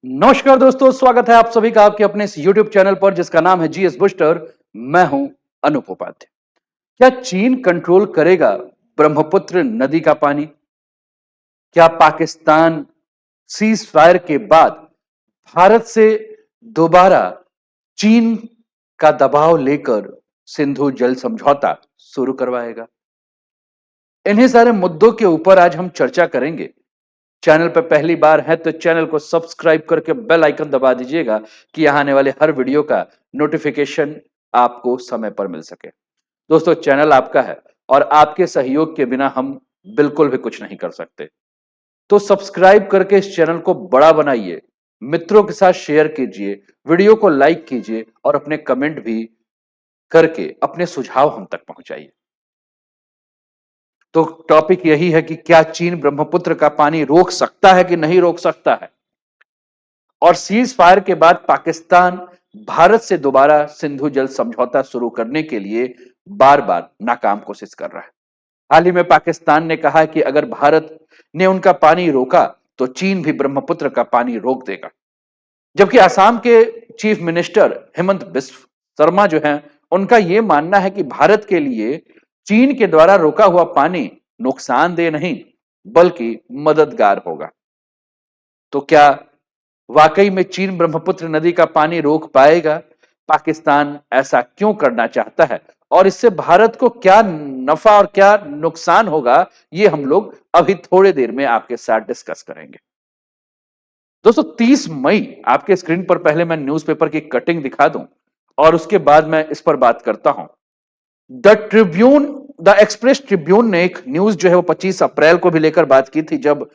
नमस्कार दोस्तों, स्वागत है आप सभी का आपके अपने इस YouTube चैनल पर जिसका नाम है जीएस बूस्टर। मैं हूं अनूप उपाध्याय। क्या चीन कंट्रोल करेगा ब्रह्मपुत्र नदी का पानी? क्या पाकिस्तान सीज फायर के बाद भारत से दोबारा चीन का दबाव लेकर सिंधु जल समझौता शुरू करवाएगा? इन्हीं सारे मुद्दों के ऊपर आज हम चर्चा करेंगे। चैनल पर पहली बार है तो चैनल को सब्सक्राइब करके बेल आइकन दबा दीजिएगा कि यहां आने वाले हर वीडियो का नोटिफिकेशन आपको समय पर मिल सके। दोस्तों, चैनल आपका है और आपके सहयोग के बिना हम बिल्कुल भी कुछ नहीं कर सकते। तो सब्सक्राइब करके इस चैनल को बड़ा बनाइए, मित्रों के साथ शेयर कीजिए, वीडियो को लाइक कीजिए और अपने कमेंट भी करके अपने सुझाव हम तक पहुंचाइए। तो टॉपिक यही है कि क्या चीन ब्रह्मपुत्र का पानी रोक सकता है कि नहीं रोक सकता है, और सीज फायर के बाद पाकिस्तान भारत से दोबारा सिंधु जल समझौता शुरू करने के लिए बार बार नाकाम कोशिश कर रहा है। हाल ही में पाकिस्तान ने कहा कि अगर भारत ने उनका पानी रोका तो चीन भी ब्रह्मपुत्र का पानी रोक देगा। जबकि असम के चीफ मिनिस्टर हेमंत बिस्व शर्मा जो हैं, उनका यह मानना है कि भारत के लिए चीन के द्वारा रोका हुआ पानी नुकसानदेह नहीं बल्कि मददगार होगा। तो क्या वाकई में चीन ब्रह्मपुत्र नदी का पानी रोक पाएगा? पाकिस्तान ऐसा क्यों करना चाहता है और इससे भारत को क्या नफा और क्या नुकसान होगा, ये हम लोग अभी थोड़ी देर में आपके साथ डिस्कस करेंगे। दोस्तों, 30 मई आपके स्क्रीन पर पहले मैं न्यूज़पेपर की कटिंग दिखा दूं और उसके बाद मैं इस पर बात करता हूं। द एक्सप्रेस ट्रिब्यून ने एक न्यूज जो है वो 25 अप्रैल को भी लेकर बात की थी, जब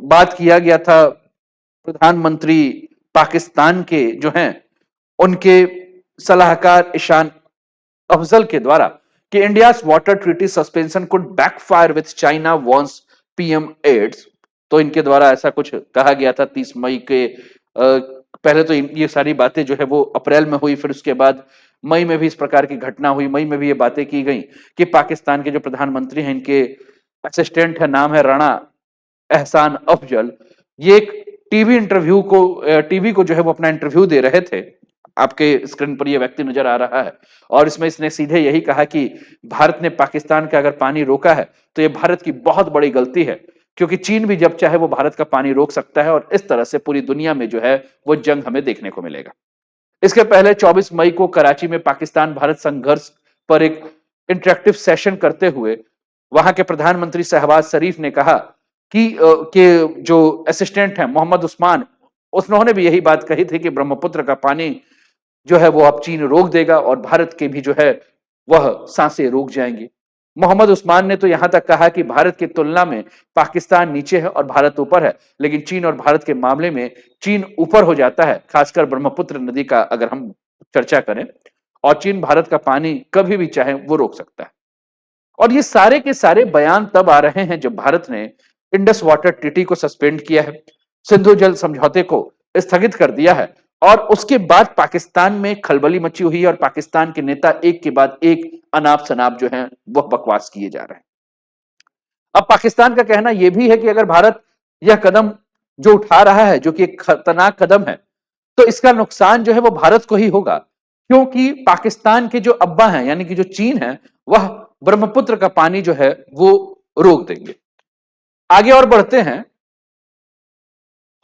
बात किया गया था प्रधानमंत्री पाकिस्तान के जो हैं उनके सलाहकार ईशान अफजल के द्वारा कि India's water treaty suspension could backfire with China wants PM aids. तो इनके द्वारा ऐसा कुछ कहा गया था 30 मई के पहले तो ये सारी बातें जो है वो अप्रैल में हुई, फिर उसके बाद मई में भी इस प्रकार की घटना हुई। मई में भी ये बातें की गई कि पाकिस्तान के जो प्रधानमंत्री हैं, इनके असिस्टेंट है, नाम है राणा एहसान अफजल, ये एक टीवी को जो है वो अपना इंटरव्यू दे रहे थे। आपके स्क्रीन पर ये व्यक्ति नजर आ रहा है और इसमें इसने सीधे यही कहा कि भारत ने पाकिस्तान का अगर पानी रोका है तो ये भारत की बहुत बड़ी गलती है, क्योंकि चीन भी जब चाहे वो भारत का पानी रोक सकता है और इस तरह से पूरी दुनिया में जो है वो जंग हमें देखने को मिलेगा। इसके पहले 24 मई को कराची में पाकिस्तान भारत संघर्ष पर एक इंटरेक्टिव सेशन करते हुए वहां के प्रधानमंत्री शहबाज शरीफ ने कहा कि जो असिस्टेंट है मोहम्मद उस्मान, उन्होंने भी यही बात कही थी कि ब्रह्मपुत्र का पानी जो है वो अब चीन रोक देगा और भारत के भी जो है वह सांसें रुक जाएंगी। मोहम्मद उस्मान ने तो यहां तक कहा कि भारत की तुलना में पाकिस्तान नीचे है और भारत ऊपर है, लेकिन चीन और भारत के मामले में चीन ऊपर हो जाता है, खासकर ब्रह्मपुत्र नदी का अगर हम चर्चा करें, और चीन भारत का पानी कभी भी चाहे वो रोक सकता है। और ये सारे के सारे बयान तब आ रहे हैं जब भारत ने इंडस वाटर ट्रीटी को सस्पेंड किया है, सिंधु जल समझौते को स्थगित कर दिया है, और उसके बाद पाकिस्तान में खलबली मची हुई है और पाकिस्तान के नेता एक के बाद एक अनाप शनाप जो है वह बकवास किए जा रहे हैं। अब पाकिस्तान का कहना यह भी है कि अगर भारत यह कदम जो उठा रहा है, जो कि एक खतरनाक कदम है, तो इसका नुकसान जो है वो भारत को ही होगा, क्योंकि पाकिस्तान के जो अब्बा हैं यानी कि जो चीन है, वह ब्रह्मपुत्र का पानी जो है वो रोक देंगे। आगे और बढ़ते हैं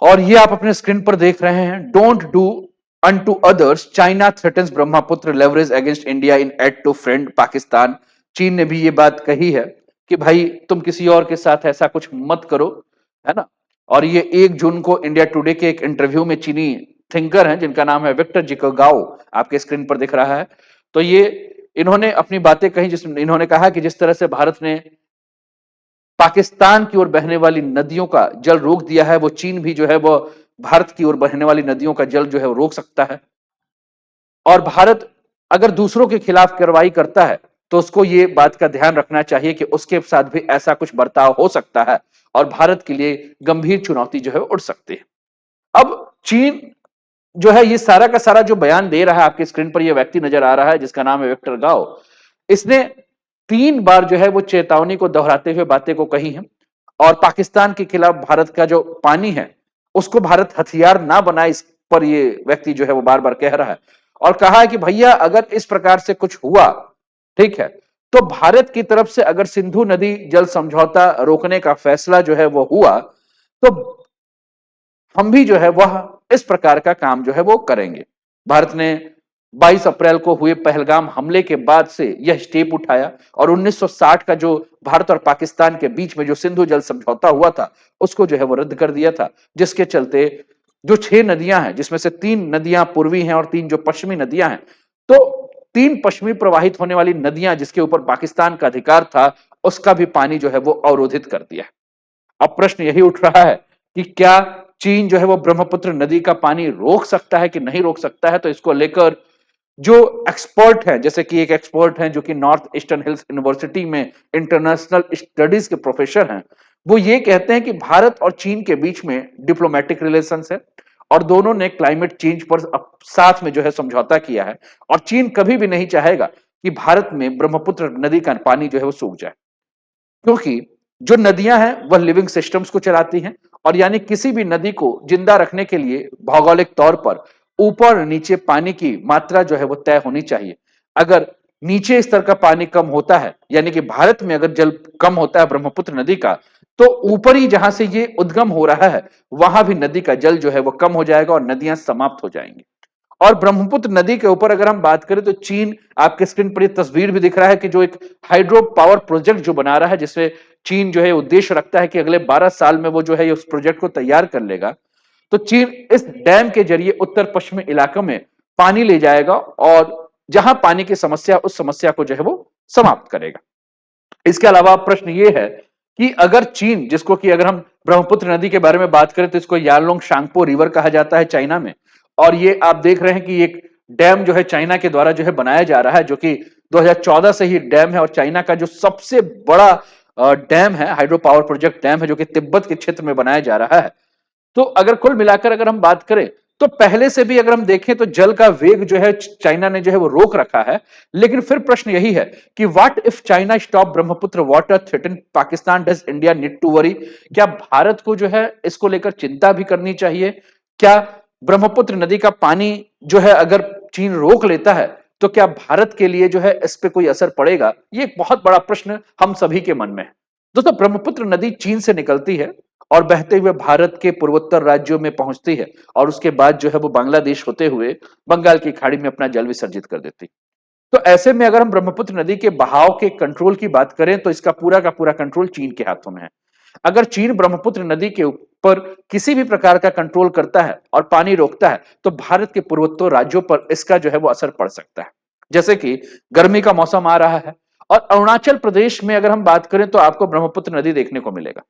और ये आप अपने स्क्रीन पर देख रहे हैं। Don't do unto others, China threatens Brahmaputra leverage against India in aid to friend Pakistan. चीन ने भी ये बात कही है कि भाई तुम किसी और के साथ ऐसा कुछ मत करो, है ना। और ये 1 जून को इंडिया टुडे के एक इंटरव्यू में चीनी थिंकर हैं जिनका नाम है विक्टर जिकोगाओ, आपके स्क्रीन पर दिख रहा है। तो ये इन्होंने अपनी बातें कही जिसमें इन्होंने कहा कि जिस तरह से भारत ने पाकिस्तान की ओर बहने वाली नदियों का जल रोक दिया है, वो चीन भी जो है वो भारत की ओर बहने वाली नदियों का जल जो है वो रोक सकता है। और भारत अगर दूसरों के खिलाफ कार्रवाई करता है तो उसको ये बात का ध्यान रखना चाहिए कि उसके साथ भी ऐसा कुछ बर्ताव हो सकता है और भारत के लिए गंभीर चुनौती जो है उठ सकती है। अब चीन जो है ये सारा का सारा जो बयान दे रहा है, आपके स्क्रीन पर ये व्यक्ति नजर आ रहा है जिसका नाम है विक्टर गाओ। इसने 3 बार जो है वो चेतावनी को दोहराते हुए बातें को कही है और पाकिस्तान के खिलाफ भारत का जो पानी है उसको भारत हथियार ना बनाए, इस पर ये व्यक्ति जो है वो बार बार कह रहा है। और कहा है कि भैया अगर इस प्रकार से कुछ हुआ, ठीक है, तो भारत की तरफ से अगर सिंधु नदी जल समझौता रोकने का फैसला जो है वो हुआ, तो हम भी जो है वह इस प्रकार का काम जो है वो करेंगे। भारत ने 22 अप्रैल को हुए पहलगाम हमले के बाद से यह स्टेप उठाया और 1960 का जो भारत और पाकिस्तान के बीच में जो सिंधु जल समझौता हुआ था, उसको जो है वो रद्द कर दिया था, जिसके चलते जो 6 नदियां हैं, जिसमें से 3 नदियां पूर्वी हैं और 3 जो पश्चिमी नदियां हैं, तो 3 पश्चिमी प्रवाहित होने वाली नदियां जिसके ऊपर पाकिस्तान का अधिकार था, उसका भी पानी जो है वो अवरोधित कर दिया। अब प्रश्न यही उठ रहा है कि क्या चीन जो है वो ब्रह्मपुत्र नदी का पानी रोक सकता है कि नहीं रोक सकता है। तो इसको लेकर जो एक्सपर्ट हैं, जैसे कि एक एक्सपर्ट हैं जो कि नॉर्थ ईस्टर्न हिल्स यूनिवर्सिटी में इंटरनेशनल स्टडीज के प्रोफेसर हैं, वो ये कहते हैं कि भारत और चीन के बीच में डिप्लोमेटिक रिलेशंस है और दोनों ने क्लाइमेट चेंज पर साथ में जो है समझौता किया है और चीन कभी भी नहीं चाहेगा कि भारत में ब्रह्मपुत्र नदी का पानी जो है वो सूख जाए, क्योंकि जो नदियां हैं वह लिविंग सिस्टम्स को चलाती हैं और यानी किसी भी नदी को जिंदा रखने के लिए भौगोलिक तौर पर ऊपर और नीचे पानी की मात्रा जो है वो तय होनी चाहिए। अगर नीचे स्तर का पानी कम होता है, यानी कि भारत में अगर जल कम होता है ब्रह्मपुत्र नदी का, तो ऊपरी जहां से ये उद्गम हो रहा है वहां भी नदी का जल जो है वो कम हो जाएगा और नदियां समाप्त हो जाएंगी। और ब्रह्मपुत्र नदी के ऊपर अगर हम बात करें तो चीन, आपके स्क्रीन पर ये तस्वीर भी दिख रहा है कि जो एक हाइड्रो पावर प्रोजेक्ट जो बना रहा है, जिसमें चीन जो है उद्देश्य रखता है कि अगले 12 साल में वो जो है उस प्रोजेक्ट को तैयार कर लेगा। तो चीन इस डैम के जरिए उत्तर पश्चिमी इलाकों में पानी ले जाएगा और जहां पानी की समस्या, उस समस्या को जो है वो समाप्त करेगा। इसके अलावा प्रश्न ये है कि अगर चीन, जिसको कि अगर हम ब्रह्मपुत्र नदी के बारे में बात करें तो इसको यारलोंग शांगपो रिवर कहा जाता है चाइना में, और ये आप देख रहे हैं कि एक डैम जो है चाइना के द्वारा जो है बनाया जा रहा है, जो कि 2014 से ही डैम है और चाइना का जो सबसे बड़ा डैम है, हाइड्रो पावर प्रोजेक्ट डैम है, जो कि तिब्बत के क्षेत्र में बनाया जा रहा है। तो अगर कुल मिलाकर अगर हम बात करें तो पहले से भी अगर हम देखें तो जल का वेग जो है चाइना ने जो है वो रोक रखा है। लेकिन फिर प्रश्न यही है कि what if China stop Brahmaputra water threaten Pakistan, does India need to worry? क्या भारत को जो है इसको लेकर चिंता भी करनी चाहिए? क्या ब्रह्मपुत्र नदी का पानी जो है अगर चीन रोक लेता है तो क्या भारत के लिए जो है इस पे कोई असर पड़ेगा? ये एक बहुत बड़ा प्रश्न हम सभी के मन में है। दोस्तों, ब्रह्मपुत्र नदी चीन से निकलती है और बहते हुए भारत के पूर्वोत्तर राज्यों में पहुंचती है और उसके बाद जो है वो बांग्लादेश होते हुए बंगाल की खाड़ी में अपना जल विसर्जित कर देती। तो ऐसे में अगर हम ब्रह्मपुत्र नदी के बहाव के कंट्रोल की बात करें तो इसका पूरा का पूरा कंट्रोल चीन के हाथों में है। अगर चीन ब्रह्मपुत्र नदी के ऊपर किसी भी प्रकार का कंट्रोल करता है और पानी रोकता है तो भारत के पूर्वोत्तर राज्यों पर इसका जो है वो असर पड़ सकता है। जैसे कि गर्मी का मौसम आ रहा है और अरुणाचल प्रदेश में अगर हम बात करें तो आपको ब्रह्मपुत्र नदी देखने को मिलेगा।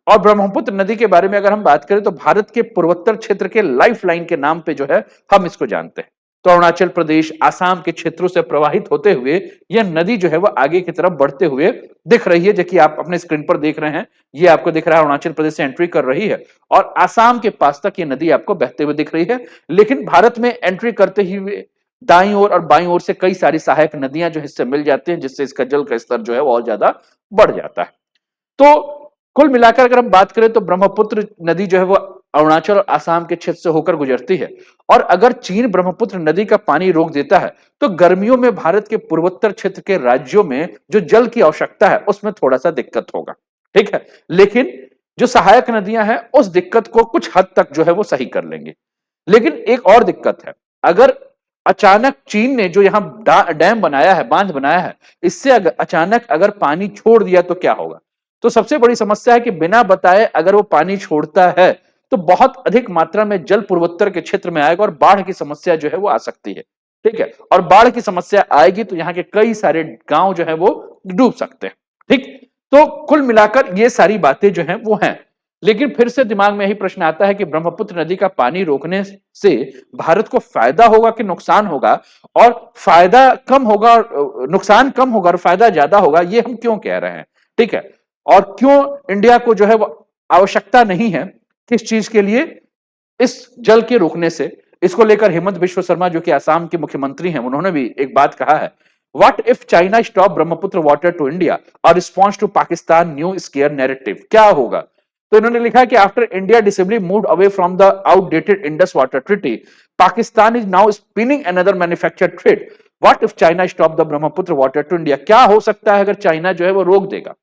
और ब्रह्मपुत्र नदी के बारे में अगर हम बात करें तो भारत के पूर्वोत्तर क्षेत्र के लाइफ लाइन के नाम पे जो है हम इसको जानते हैं। तो अरुणाचल प्रदेश, आसाम के क्षेत्रों से प्रवाहित होते हुए यह नदी जो है वो आगे की तरफ बढ़ते हुए दिख रही है, जो कि आप अपने स्क्रीन पर देख रहे हैं। ये आपको दिख रहा है अरुणाचल प्रदेश से एंट्री कर रही है और आसाम के पास तक ये नदी आपको बहते हुए दिख रही है। लेकिन भारत में एंट्री करते ही हुए दाईं ओर और बाईं ओर से कई सारी सहायक नदियां जो इससे मिल जाती हैं, जिससे इसका जल का स्तर जो है वो और ज्यादा बढ़ जाता है। तो कुल मिलाकर अगर हम बात करें तो ब्रह्मपुत्र नदी जो है वो अरुणाचल और आसाम के क्षेत्र से होकर गुजरती है और अगर चीन ब्रह्मपुत्र नदी का पानी रोक देता है तो गर्मियों में भारत के पूर्वोत्तर क्षेत्र के राज्यों में जो जल की आवश्यकता है उसमें थोड़ा सा दिक्कत होगा, ठीक है। लेकिन जो सहायक नदियां हैं उस दिक्कत को कुछ हद तक जो है वो सही कर लेंगे। लेकिन एक और दिक्कत है, अगर अचानक चीन ने जो यहां डैम बनाया है, बांध बनाया है, इससे अचानक अगर पानी छोड़ दिया तो क्या होगा? तो सबसे बड़ी समस्या है कि बिना बताए अगर वो पानी छोड़ता है तो बहुत अधिक मात्रा में जल पूर्वोत्तर के क्षेत्र में आएगा और बाढ़ की समस्या जो है वो आ सकती है, ठीक है। और बाढ़ की समस्या आएगी तो यहाँ के कई सारे गांव जो है वो डूब सकते हैं, ठीक। तो कुल मिलाकर ये सारी बातें जो हैं वो हैं। लेकिन फिर से दिमाग में यही प्रश्न आता है कि ब्रह्मपुत्र नदी का पानी रोकने से भारत को फायदा होगा कि नुकसान होगा, और फायदा कम होगा और नुकसान कम होगा और फायदा ज्यादा होगा, ये हम क्यों कह रहे हैं, ठीक है। और क्यों इंडिया को जो है वो आवश्यकता नहीं है किस चीज के लिए, इस जल के रोकने से। इसको लेकर हेमंत बिश्व शर्मा जो कि आसाम के मुख्यमंत्री हैं, उन्होंने भी एक बात कहा है, what if China stop Brahmaputra water to India और response to Pakistan new scare narrative? क्या होगा तो इन्होंने लिखा कि after India decisively moved away from the outdated Indus water treaty, Pakistan is now spinning another manufactured thread. What if China stop the Brahmaputra water to India? क्या हो सकता है अगर चाइना जो है वो रोक देगा?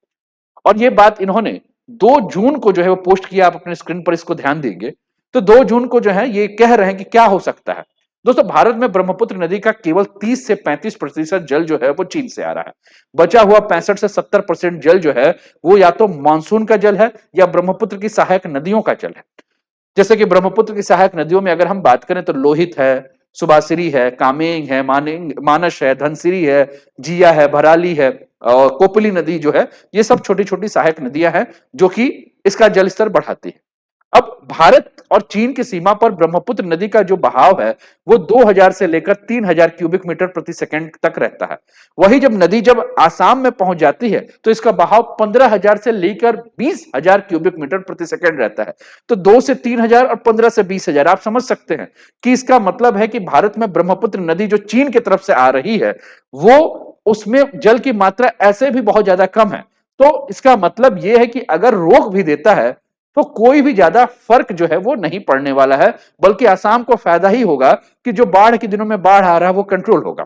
और ये बात इन्होंने 2 जून को जो है वो पोस्ट किया। आप अपने स्क्रीन पर इसको ध्यान देंगे तो 2 जून को जो है ये कह रहे हैं कि क्या हो सकता है। दोस्तों, भारत में ब्रह्मपुत्र नदी का केवल 30 से 35% जल जो है वो चीन से आ रहा है। बचा हुआ 65 से 70% जल जो है वो या तो मानसून का जल है या ब्रह्मपुत्र की सहायक नदियों का जल है। जैसे कि ब्रह्मपुत्र की सहायक नदियों में अगर हम बात करें तो लोहित है, सुबासिरी है, कामेंग है, मानस है, धनसिरी है, जिया है, भराली है और कोपली नदी जो है, ये सब छोटी छोटी सहायक नदियां हैं जो कि इसका जल स्तर बढ़ाती है। अब भारत और चीन की सीमा पर ब्रह्मपुत्र नदी का जो बहाव है वो 2000 से लेकर 3000 क्यूबिक मीटर प्रति सेकंड तक रहता है। वही जब नदी जब आसाम में पहुंच जाती है तो इसका बहाव 15,000 से लेकर 20,000 क्यूबिक मीटर प्रति सेकंड रहता है। तो 2 से 3000 और 15 से 20,000, आप समझ सकते हैं कि इसका मतलब है कि भारत में ब्रह्मपुत्र नदी जो चीन की तरफ से आ रही है वो उसमें जल की मात्रा ऐसे भी बहुत ज्यादा कम है। तो इसका मतलब यह है कि अगर रोक भी देता है तो कोई भी ज्यादा फर्क जो है वो नहीं पड़ने वाला है, बल्कि आसाम को फायदा ही होगा कि जो बाढ़ के दिनों में बाढ़ आ रहा है वो कंट्रोल होगा।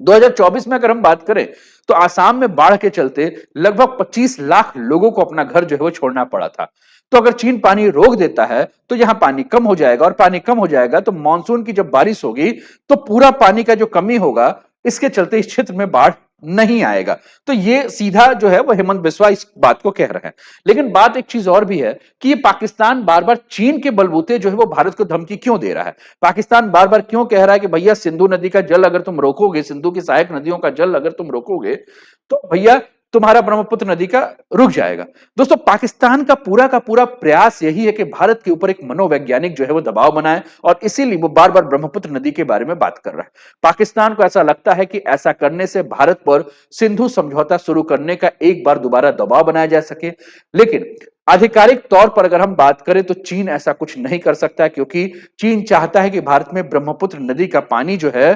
2024 में अगर हम बात करें तो आसाम में बाढ़ के चलते लगभग 25 लाख लोगों को अपना घर जो है वो छोड़ना पड़ा था। तो अगर चीन पानी रोक देता है तो यहां पानी कम हो जाएगा और पानी कम हो जाएगा तो मानसून की जब बारिश होगी तो पूरा पानी का जो कमी होगा इसके चलते इस क्षेत्र में बाढ़ नहीं आएगा। तो ये सीधा जो है वो हेमंत बिस्वा इस बात को कह रहे हैं। लेकिन बात एक चीज और भी है कि ये पाकिस्तान बार बार चीन के बलबूते जो है वो भारत को धमकी क्यों दे रहा है? पाकिस्तान बार बार क्यों कह रहा है कि भैया सिंधु नदी का जल अगर तुम रोकोगे, सिंधु की सहायक नदियों का जल अगर तुम रोकोगे तो भैया तुम्हारा ब्रह्मपुत्र नदी का रुक जाएगा। दोस्तों, पाकिस्तान का पूरा प्रयास यही है कि भारत के ऊपर एक मनोवैज्ञानिक जो है वो दबाव बनाए और इसीलिए वो बार बार ब्रह्मपुत्र नदी के बारे में बात कर रहा है। पाकिस्तान को ऐसा लगता है कि ऐसा करने से भारत पर सिंधु समझौता शुरू करने का एक बार दोबारा दबाव बनाया जा सके। लेकिन आधिकारिक तौर पर अगर हम बात करें तो चीन ऐसा कुछ नहीं कर सकता, क्योंकि चीन चाहता है कि भारत में ब्रह्मपुत्र नदी का पानी जो है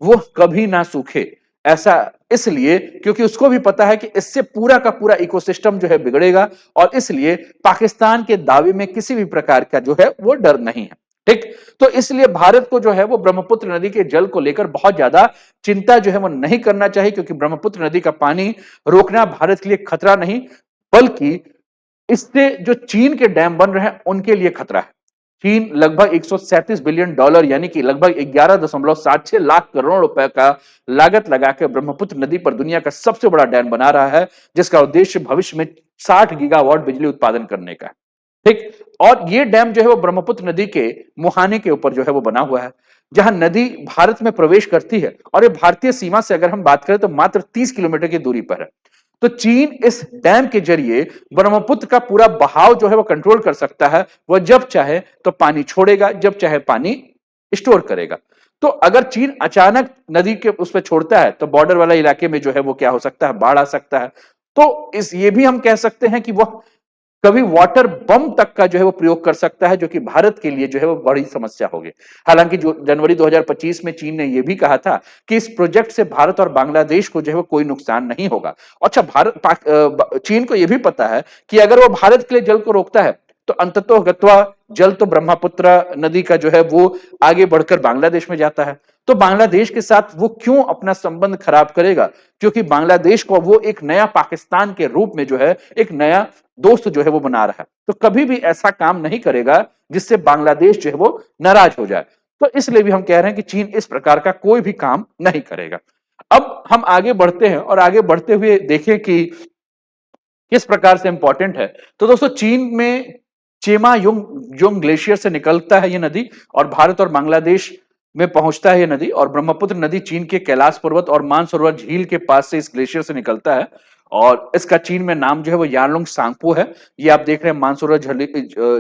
वो कभी ना सूखे। ऐसा इसलिए क्योंकि उसको भी पता है कि इससे पूरा का पूरा इकोसिस्टम जो है बिगड़ेगा और इसलिए पाकिस्तान के दावे में किसी भी प्रकार का जो है वो डर नहीं है। ठीक, तो इसलिए भारत को जो है वो ब्रह्मपुत्र नदी के जल को लेकर बहुत ज्यादा चिंता जो है वो नहीं करना चाहिए, क्योंकि ब्रह्मपुत्र नदी का पानी रोकना भारत के लिए खतरा नहीं, बल्कि इससे जो चीन के डैम बन रहे हैं उनके लिए खतरा है। चीन लगभग 137 बिलियन डॉलर यानी कि लगभग 11.76 लाख करोड़ रुपए का लागत लगाकर ब्रह्मपुत्र नदी पर दुनिया का सबसे बड़ा डैम बना रहा है, जिसका उद्देश्य भविष्य में 60 गीगावाट बिजली उत्पादन करने का है। ठीक, और ये डैम जो है वो ब्रह्मपुत्र नदी के मुहाने के ऊपर जो है वो बना हुआ है, जहां नदी भारत में प्रवेश करती है और ये भारतीय सीमा से अगर हम बात करें तो मात्र 30 किलोमीटर की दूरी पर है। तो चीन इस डैम के जरिए ब्रह्मपुत्र का पूरा बहाव जो है वो कंट्रोल कर सकता है। वह जब चाहे तो पानी छोड़ेगा, जब चाहे पानी स्टोर करेगा। तो अगर चीन अचानक नदी के उस पर छोड़ता है तो बॉर्डर वाला इलाके में जो है वो क्या हो सकता है, बाढ़ आ सकता है। तो इस ये भी हम कह सकते हैं कि वह कभी वाटर बम तक का जो है वो प्रयोग कर सकता है, जो कि भारत के लिए जो है वो बड़ी समस्या होगी। हालांकि जो जनवरी 2025 में चीन ने यह भी कहा था कि इस प्रोजेक्ट से भारत और बांग्लादेश को जो है वो कोई नुकसान नहीं होगा। अच्छा, चीन को यह भी पता है कि अगर वो भारत के लिए जल को रोकता है तो अंततोगत्वा जल तो ब्रह्मपुत्र नदी का जो है वो आगे बढ़कर बांग्लादेश में जाता है। तो बांग्लादेश के साथ वो क्यों अपना संबंध खराब करेगा? क्योंकि बांग्लादेश को वो एक नया पाकिस्तान के रूप में जो है एक नया दोस्त जो है वो बना रहा है। तो कभी भी ऐसा काम नहीं करेगा जिससे बांग्लादेश जो है वो नाराज हो जाए। तो इसलिए भी हम कह रहे हैं कि चीन इस प्रकार का कोई भी काम नहीं करेगा। अब हम आगे बढ़ते हैं और आगे बढ़ते हुए देखें कि किस प्रकार से इंपॉर्टेंट है। तो दोस्तों, चीन में चेमायुंग ग्लेशियर से निकलता है ये नदी और भारत और बांग्लादेश में पहुंचता है ये नदी, और ब्रह्मपुत्र नदी चीन के कैलाश पर्वत और मानसरोवर झील के पास से इस ग्लेशियर से निकलता है और इसका चीन में नाम जो है वो यानलुंग सांगपो है। ये आप देख रहे हैं मानसरोवर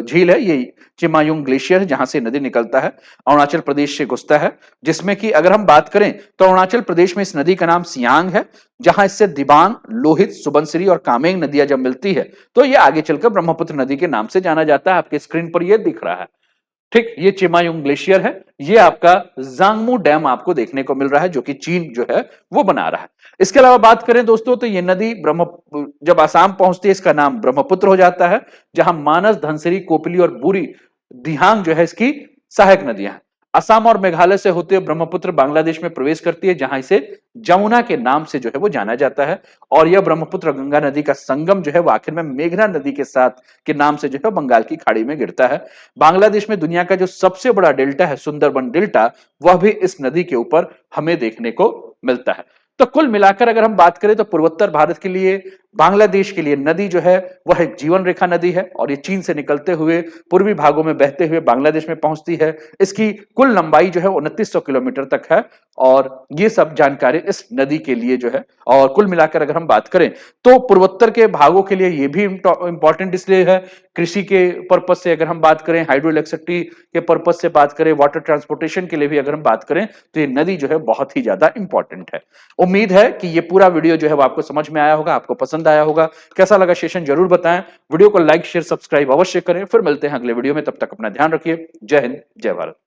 झील है, ये चिमायुंग ग्लेशियर है जहां से नदी निकलता है, अरुणाचल प्रदेश से घुसता है। जिसमें कि अगर हम बात करें तो अरुणाचल प्रदेश में इस नदी का नाम सियांग है, जहां इससे दिबांग, लोहित, सुबनसिरी और कामेंग नदियां जब मिलती है तो ये आगे चलकर ब्रह्मपुत्र नदी के नाम से जाना जाता है। आपके स्क्रीन पर ये दिख रहा है। ठीक, ये चिमायुंग ग्लेशियर है। ये आपका जांगमू डैम आपको देखने को मिल रहा है जो कि चीन जो है वो बना रहा है। इसके अलावा बात करें दोस्तों तो ये नदी ब्रह्म जब असम पहुंचती है इसका नाम ब्रह्मपुत्र हो जाता है, जहां मानस, धनसिरी, कोपली और बुरी दिहांग जो है इसकी सहायक नदियां हैं। असम और मेघालय से होते हुए ब्रह्मपुत्र बांग्लादेश में प्रवेश करती है, जहां इसे जमुना के नाम से जो है वो जाना जाता है। और यह ब्रह्मपुत्र गंगा नदी का संगम जो है वो आखिर में मेघना नदी के साथ के नाम से जो है बंगाल की खाड़ी में गिरता है। बांग्लादेश में दुनिया का जो सबसे बड़ा डेल्टा है सुंदरबन डेल्टा, वह भी इस नदी के ऊपर हमें देखने को मिलता है। तो कुल मिलाकर अगर हम बात करें तो पूर्वोत्तर भारत के लिए, बांग्लादेश के लिए नदी जो है वह एक जीवन रेखा नदी है और ये चीन से निकलते हुए पूर्वी भागों में बहते हुए बांग्लादेश में पहुंचती है। इसकी कुल लंबाई जो है 2900 किलोमीटर तक है और ये सब जानकारी इस नदी के लिए जो है। और कुल मिलाकर अगर हम बात करें तो पूर्वोत्तर के भागों के लिए ये भी इंपॉर्टेंट इसलिए है, कृषि के पर्पज से अगर हम बात करें, हाइड्रो इलेक्ट्रिसिटी के पर्पज से बात करें, वाटर ट्रांसपोर्टेशन के लिए भी अगर हम बात करें तो ये नदी जो है बहुत ही ज्यादा इंपॉर्टेंट है। उम्मीद है कि ये पूरा वीडियो जो है वो आपको समझ में आया होगा, आपको पसंद आया होगा। कैसा लगा सेशन जरूर बताएं। वीडियो को लाइक शेयर सब्सक्राइब अवश्य करें। फिर मिलते हैं अगले वीडियो में, तब तक अपना ध्यान रखिए। जय हिंद, जय भारत।